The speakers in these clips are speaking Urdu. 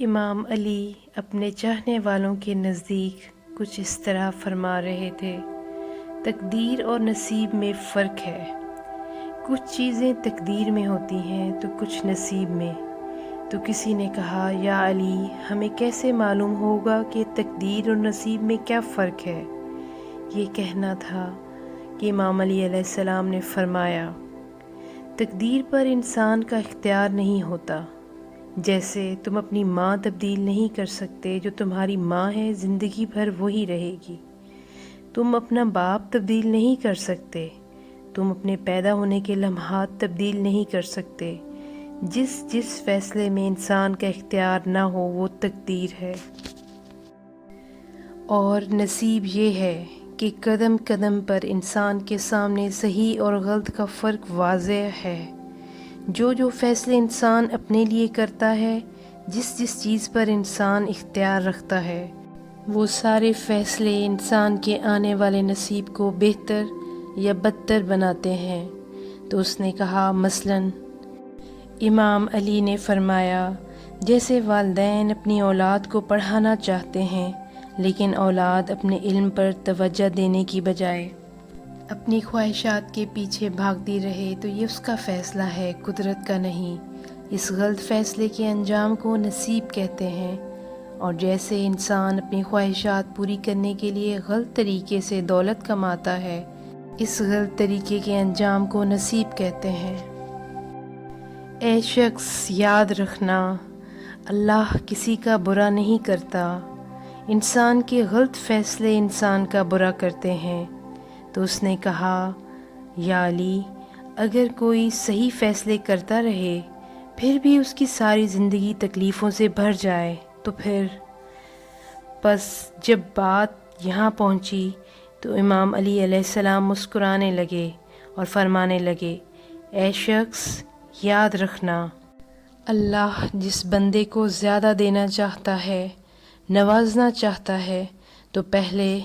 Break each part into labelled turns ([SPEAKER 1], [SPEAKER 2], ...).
[SPEAKER 1] امام علی اپنے چاہنے والوں کے نزدیک کچھ اس طرح فرما رہے تھے، تقدیر اور نصیب میں فرق ہے۔ کچھ چیزیں تقدیر میں ہوتی ہیں تو کچھ نصیب میں۔ تو کسی نے کہا، یا علی، ہمیں کیسے معلوم ہوگا کہ تقدیر اور نصیب میں کیا فرق ہے؟ یہ کہنا تھا کہ امام علی علیہ السلام نے فرمایا، تقدیر پر انسان کا اختیار نہیں ہوتا۔ جیسے تم اپنی ماں تبدیل نہیں کر سکتے، جو تمہاری ماں ہے زندگی بھر وہی رہے گی۔ تم اپنا باپ تبدیل نہیں کر سکتے، تم اپنے پیدا ہونے کے لمحات تبدیل نہیں کر سکتے۔ جس فیصلے میں انسان کا اختیار نہ ہو وہ تقدیر ہے۔ اور نصیب یہ ہے کہ قدم قدم پر انسان کے سامنے صحیح اور غلط کا فرق واضح ہے۔ جو فیصلے انسان اپنے لیے کرتا ہے، جس چیز پر انسان اختیار رکھتا ہے، وہ سارے فیصلے انسان کے آنے والے نصیب کو بہتر یا بدتر بناتے ہیں۔ تو اس نے کہا، مثلاً امام علی نے فرمایا، جیسے والدین اپنی اولاد کو پڑھانا چاہتے ہیں، لیکن اولاد اپنے علم پر توجہ دینے کی بجائے اپنی خواہشات کے پیچھے بھاگتی رہے، تو یہ اس کا فیصلہ ہے، قدرت کا نہیں۔ اس غلط فیصلے کے انجام کو نصیب کہتے ہیں۔ اور جیسے انسان اپنی خواہشات پوری کرنے کے لیے غلط طریقے سے دولت کماتا ہے، اس غلط طریقے کے انجام کو نصیب کہتے ہیں۔ اے شخص، یاد رکھنا، اللہ کسی کا برا نہیں کرتا۔ انسان کے غلط فیصلے انسان کا برا کرتے ہیں۔ تو اس نے کہا، یا علی، اگر کوئی صحیح فیصلے کرتا رہے پھر بھی اس کی ساری زندگی تکلیفوں سے بھر جائے تو پھر؟ بس جب بات یہاں پہنچی تو امام علی علیہ السلام مسکرانے لگے اور فرمانے لگے، اے شخص، یاد رکھنا، اللہ جس بندے کو زیادہ دینا چاہتا ہے، نوازنا چاہتا ہے، تو پہلے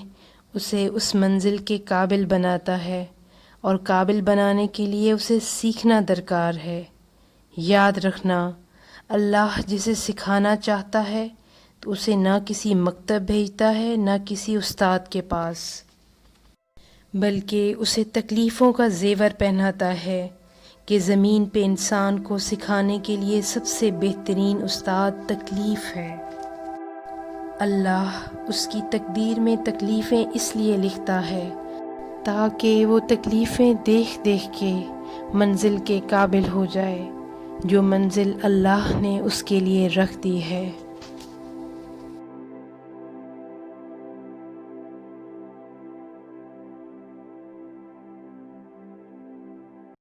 [SPEAKER 1] اسے اس منزل کے قابل بناتا ہے، اور قابل بنانے کے لیے اسے سیکھنا درکار ہے۔ یاد رکھنا، اللہ جسے سکھانا چاہتا ہے تو اسے نہ کسی مکتب بھیجتا ہے نہ کسی استاد کے پاس، بلکہ اسے تکلیفوں کا زیور پہناتا ہے کہ زمین پہ انسان کو سکھانے کے لیے سب سے بہترین استاد تکلیف ہے۔ اللہ اس کی تقدیر میں تکلیفیں اس لیے لکھتا ہے تاکہ وہ تکلیفیں دیکھ دیکھ کے منزل کے قابل ہو جائے، جو منزل اللہ نے اس کے لیے رکھ دی ہے۔